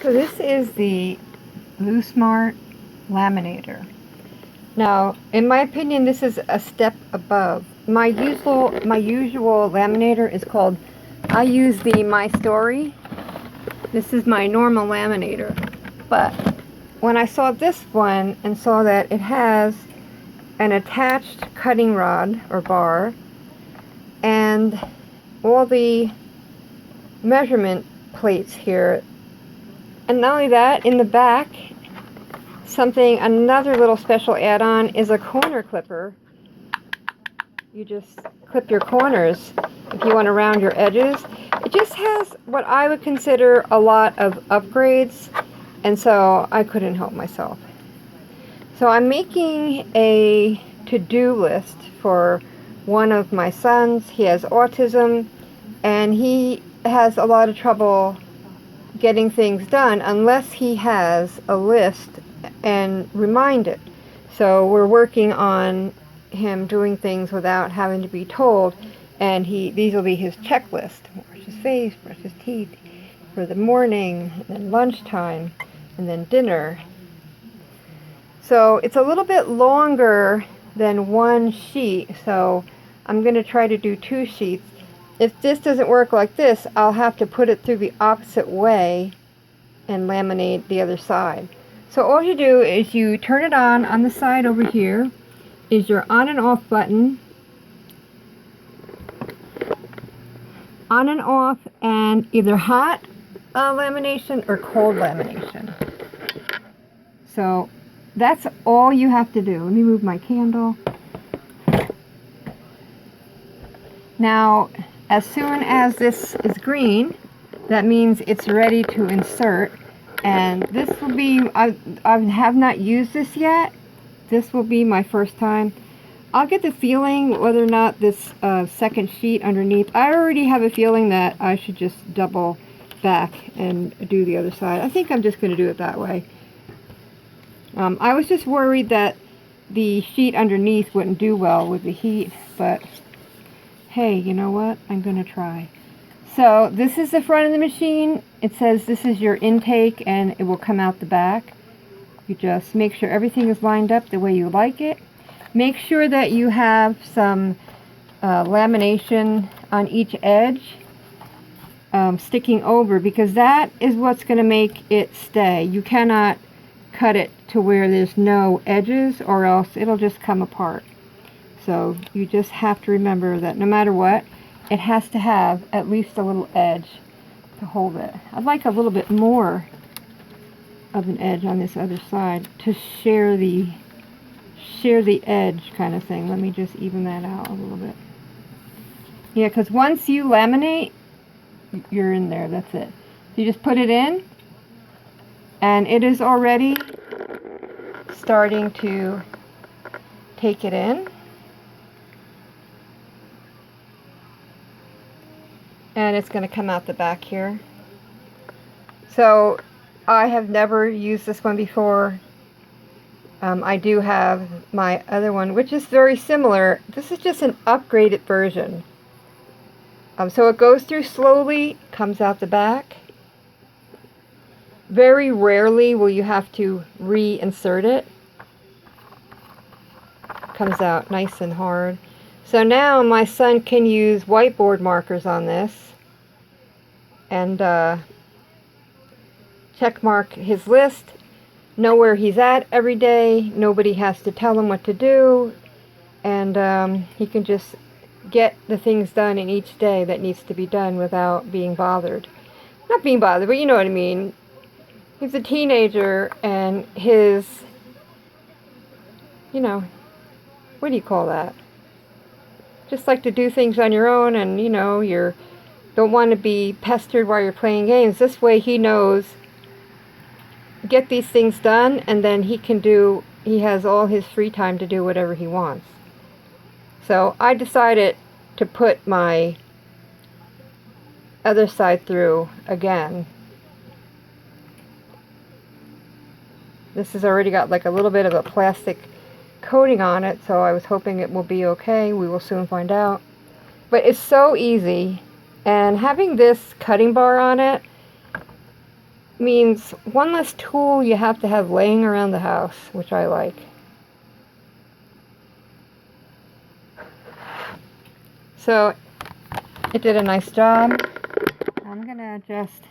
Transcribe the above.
So this is the Blusmart Laminator. Now, in my opinion, this is a step above. My usual laminator is called, I use the My Story. This is my normal laminator. But when I saw this one and saw that it has an attached cutting rod or bar and all the measurement plates here, and not only that, in the back, another little special add-on is a corner clipper. You just clip your corners if you want to round your edges. It just has what I would consider a lot of upgrades, and so I couldn't help myself. So I'm making a to-do list for one of my sons. He has autism, and he has a lot of trouble getting things done unless he has a list and reminded. So we're working on him doing things without having to be told, and these will be his checklist: wash his face, brush his teeth for the morning, and then lunchtime, and then dinner. So it's a little bit longer than one sheet, so I'm going to try to do 2 sheets. If this doesn't work like this, I'll have to put it through the opposite way and laminate the other side. So all you do is you turn it on the side over here is your on and off button. On and off, and either hot lamination or cold lamination. So that's all you have to do. Let me move my candle. Now, as soon as this is green, that means it's ready to insert. And this will be, I have not used this yet. This will be my first time. I'll get the feeling whether or not this second sheet underneath, I already have a feeling that I should just double back and do the other side. I think I'm just going to do it that way. I was just worried that the sheet underneath wouldn't do well with the heat, but hey, you know what? I'm going to try. So this is the front of the machine. It says this is your intake, and it will come out the back. You just make sure everything is lined up the way you like it. Make sure that you have some lamination on each edge sticking over, because that is what's going to make it stay. You cannot cut it to where there's no edges, or else it'll just come apart. So you just have to remember that no matter what, it has to have at least a little edge to hold it. I'd like a little bit more of an edge on this other side to share the edge kind of thing. Let me just even that out a little bit. Yeah, because once you laminate, you're in there. That's it. You just put it in, and it is already starting to take it in. And it's going to come out the back here. So I have never used this one before. I do have my other one, which is very similar. This is just an upgraded version. So it goes through slowly, comes out the back. Very rarely will you have to reinsert it. Comes out nice and hard. So now my son can use whiteboard markers on this and check mark his list, know where he's at every day. Nobody has to tell him what to do, and he can just get the things done in each day that needs to be done without being bothered. Not being bothered, but you know what I mean. He's a teenager, and his, you know, what do you call that? Just like to do things on your own, and you know, you don't want to be pestered while you're playing games. This way he knows, get these things done, and then he has all his free time to do whatever he wants. So I decided to put my other side through again. This has already got like a little bit of a plastic coating on it, so I was hoping it will be okay. We will soon find out. But it's so easy, and having this cutting bar on it means one less tool you have to have laying around the house, which I like. So it did a nice job. I'm gonna just